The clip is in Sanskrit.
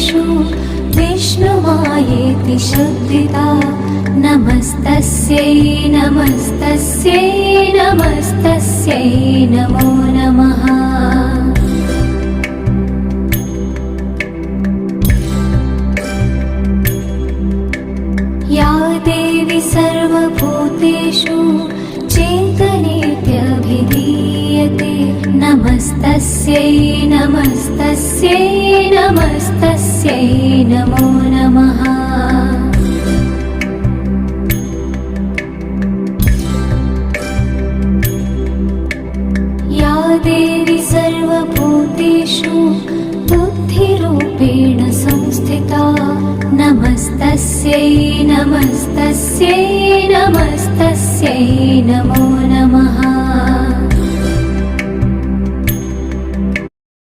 भूतेषु विष्णुमायेति शुद्धिता नमस्तस्यै नमस्तस्यै नमस्तस्यै नमो नमः। या देवी सर्वभूतेषु चेतनेत्यभिधीयते नमस्तस्यै नमस्तस्यै नमस्तस्यै नमो नमः।